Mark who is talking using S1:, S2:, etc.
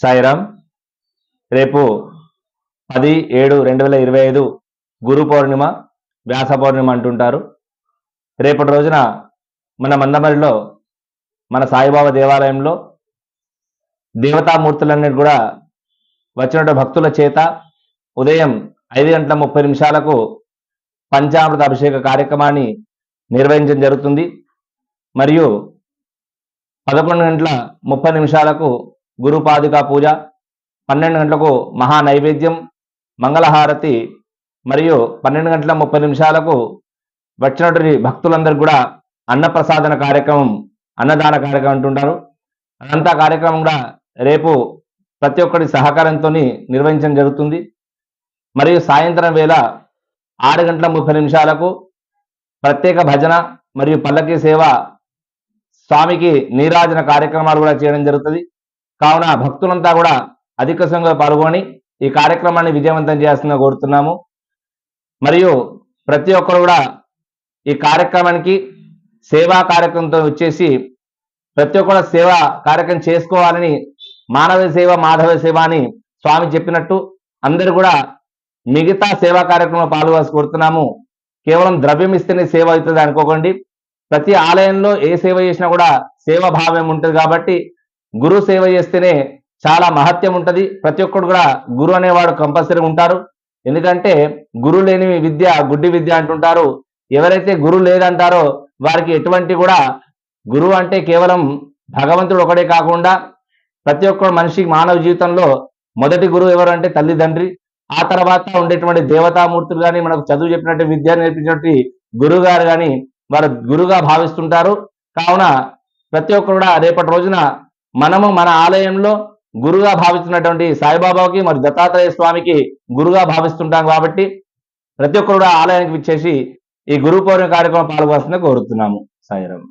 S1: సాయిరామ్. రేపు 10/7/2025 గురు పౌర్ణిమ, వ్యాస పౌర్ణిమ అంటుంటారు. రేపటి రోజున మన మందమరిలో మన సాయిబాబా దేవాలయంలో దేవతామూర్తులన్నిటి కూడా వచ్చినటువంటి భక్తుల చేత ఉదయం 5:30 పంచామృత అభిషేక కార్యక్రమాన్ని నిర్వహించడం జరుగుతుంది. మరియు 11:30 గురుపాదుకా పూజ, 12 గంటలకు మహా నైవేద్యం, మంగళహారతి మరియు 12:30 వచ్చినటువంటి భక్తులందరూ కూడా అన్నప్రసాదన కార్యక్రమం, అన్నదాన కార్యక్రమం అంటుంటారు. అదంతా కార్యక్రమం కూడా రేపు ప్రతి ఒక్కరి సహకారంతో నిర్వహించడం జరుగుతుంది. మరియు సాయంత్రం వేళ 6:30 ప్రత్యేక భజన మరియు పల్లకి సేవ, స్వామికి నీరాజన కార్యక్రమాలు కూడా చేయడం జరుగుతుంది. కావున భక్తులంతా కూడా అధిక సంఖ్యలో పాల్గొని ఈ కార్యక్రమాన్ని విజయవంతం చేయాల్సిందిగా కోరుతున్నాము. మరియు ప్రతి ఒక్కరు కూడా ఈ కార్యక్రమానికి సేవా కార్యక్రమంతో వచ్చేసి ప్రతి ఒక్కరు సేవా కార్యక్రమం చేసుకోవాలని, మానవ సేవ మాధవ సేవ అని స్వామి చెప్పినట్టు అందరూ కూడా మిగతా సేవా కార్యక్రమంలో పాల్గొనాల్సి కోరుతున్నాము. కేవలం ద్రవ్యం ఇస్తేనే సేవ అవుతుంది అనుకోకండి. ప్రతి ఆలయంలో ఏ సేవ చేసినా కూడా సేవ భావం ఉంటుంది. కాబట్టి గురు సేవ చేస్తేనే చాలా మహత్యం ఉంటుంది. ప్రతి ఒక్కరు కూడా గురు అనేవాడు కంపల్సరీ ఉంటారు. ఎందుకంటే గురు లేని విద్య గుడ్డి విద్య అంటుంటారు. ఎవరైతే గురు లేదంటారో వారికి ఎటువంటి కూడా, గురువు అంటే కేవలం భగవంతుడు ఒకడే కాకుండా ప్రతి ఒక్క మనిషికి మానవ జీవితంలో మొదటి గురువు ఎవరు అంటే తల్లిదండ్రి. ఆ తర్వాత ఉండేటువంటి దేవతామూర్తులు కానీ, మనకు చదువు చెప్పినట్టు విద్య నేర్పించినట్టు గురువు గారు కానీ వారు గురుగా భావిస్తుంటారు. కావున ప్రతి ఒక్కరు కూడా రేపటి రోజున మనము మన ఆలయంలో గురుగా భావిస్తున్నటువంటి సాయిబాబాకి మరియు దత్తాత్రేయ స్వామికి గురుగా భావిస్తుంటాం. కాబట్టి ప్రతి ఒక్కరు కూడా ఆలయానికి విచ్చేసి ఈ గురు పౌర్ణిమ కార్యక్రమం పాల్గొనాల్సిందిగా కోరుతున్నాము. సాయిరామ్.